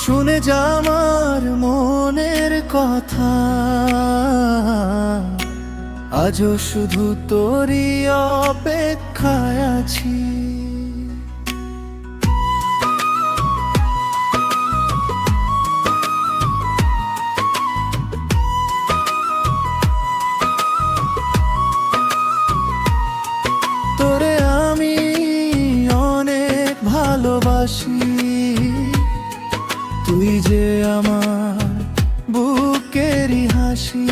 শুনে যা আমার মনের কথা, আজও শুধু তোরই অপেক্ষায় আছি। তোরে আমি অনেক ভালোবাসি, তুই যে আমার বুকেরই হাসি।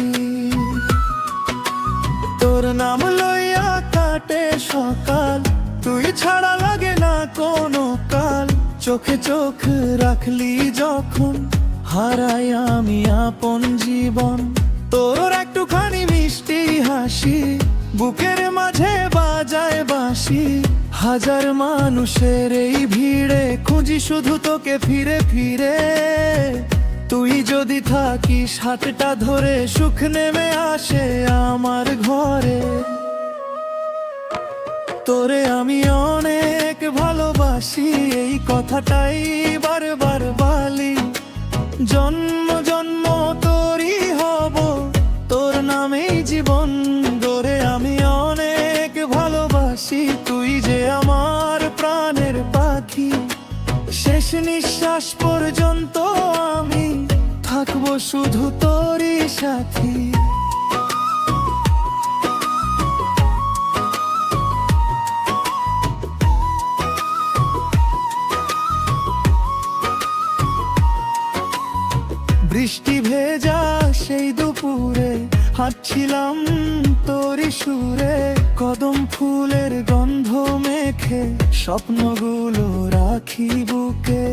তোর নাম লইয়া কাটে সকাল, তুই ছাড়া লাগে না কোনো কাল। চোখে চোখ রাখলি যখন, হারাই আমি আপন জীবন। তোর একটুখানি মিষ্টি হাসি বুকের মাঝে বাজায় বাঁশি। হাজার মানুষের এই ভিড়ে খুঁজি শুধু তোকে ফিরে ফিরে। তুই যদি থাকিস হাতটা ধরে, সুখ নেমে আসে আমার ঘরে। তোরে আমি অনেক ভালোবাসি, এই কথাটাই বারবার বলি। জন্ম জন্ম তোরই হব, তোর নামেই জীবন। তোরে আমি অনেক ভালোবাসি, তুই যে আমার প্রাণের পাখি। শেষ নিঃশ্বাস পর্যন্ত আমি থাকবো শুধু তোরই সাথী। বৃষ্টি ভেজা সেই দুপুরে হাঁটছিলাম তোরই সুরে। কদম ফুলের গন্ধ মেখে স্বপ্নগুলো রাখি বুকে।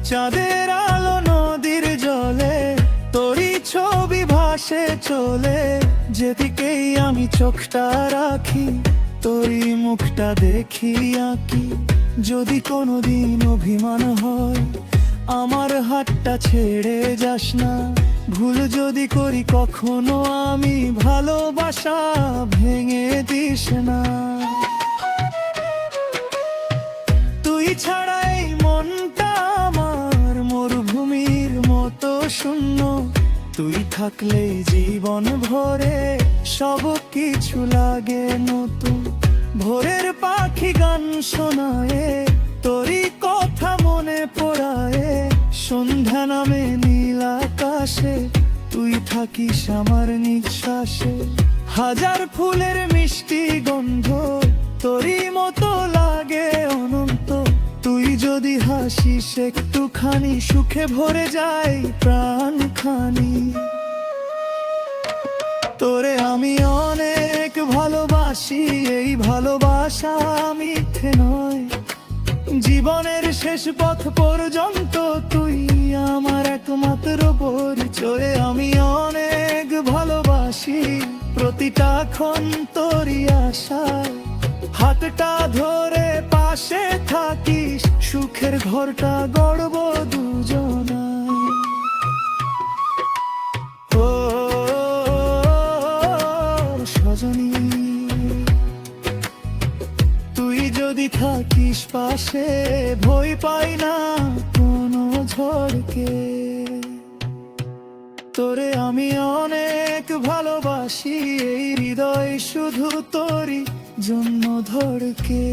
চাঁদের আলো নদীর জলে তোরই ছবি ভাসে চলে। যেদিকেই আমি চোখটা রাখি তোরই মুখটা দেখি আঁকি। যদি কোনোদিন অভিমান হয় আমার হাতটা ছেড়ে যাস না। ভুল যদি করি কখনো আমি, ভালোবাসা ভেঙে দিস না। তুই ছাড়াই মনটা আমার মরুভূমির মতো শূন্য। তুই থাকলে জীবন ভরে সব কিছু লাগে নতুন। ভোরের পাখি গান শোনায়, তোরই কথা মনে পড়ায়। সন্ধ্যা নামে নীল আকাশে তুই থাকিস আমার নিঃশ্বাসে। হাজার ফুলের মিষ্টি গন্ধ তোরই মতো লাগে অনন্ত। তুই যদি হাসিস একটুখানি, সুখে ভরে যায় প্রাণখানি। তোরে আমি অনেক ভালোবাসি, এই ভালোবাসা মিথ্যে নয়। জীবনের শেষ পথ পর্যন্ত তুই আমার একমাত্র পরিচয়। আমি অনেক ভালোবাসি, প্রতিটা ক্ষণ তোরই আশায়। হাতটা ধরে পাশে থাকিস, সুখের ঘরটা গড়ব দুজনায়। ও সজনী, তুই যদি থাকিস পাশে ভয় পাই না কোনো ঝড়কে। তোরে আমি অনেক ভালোবাসি, এই হৃদয় শুধু তোরই জন্য ধড়কে।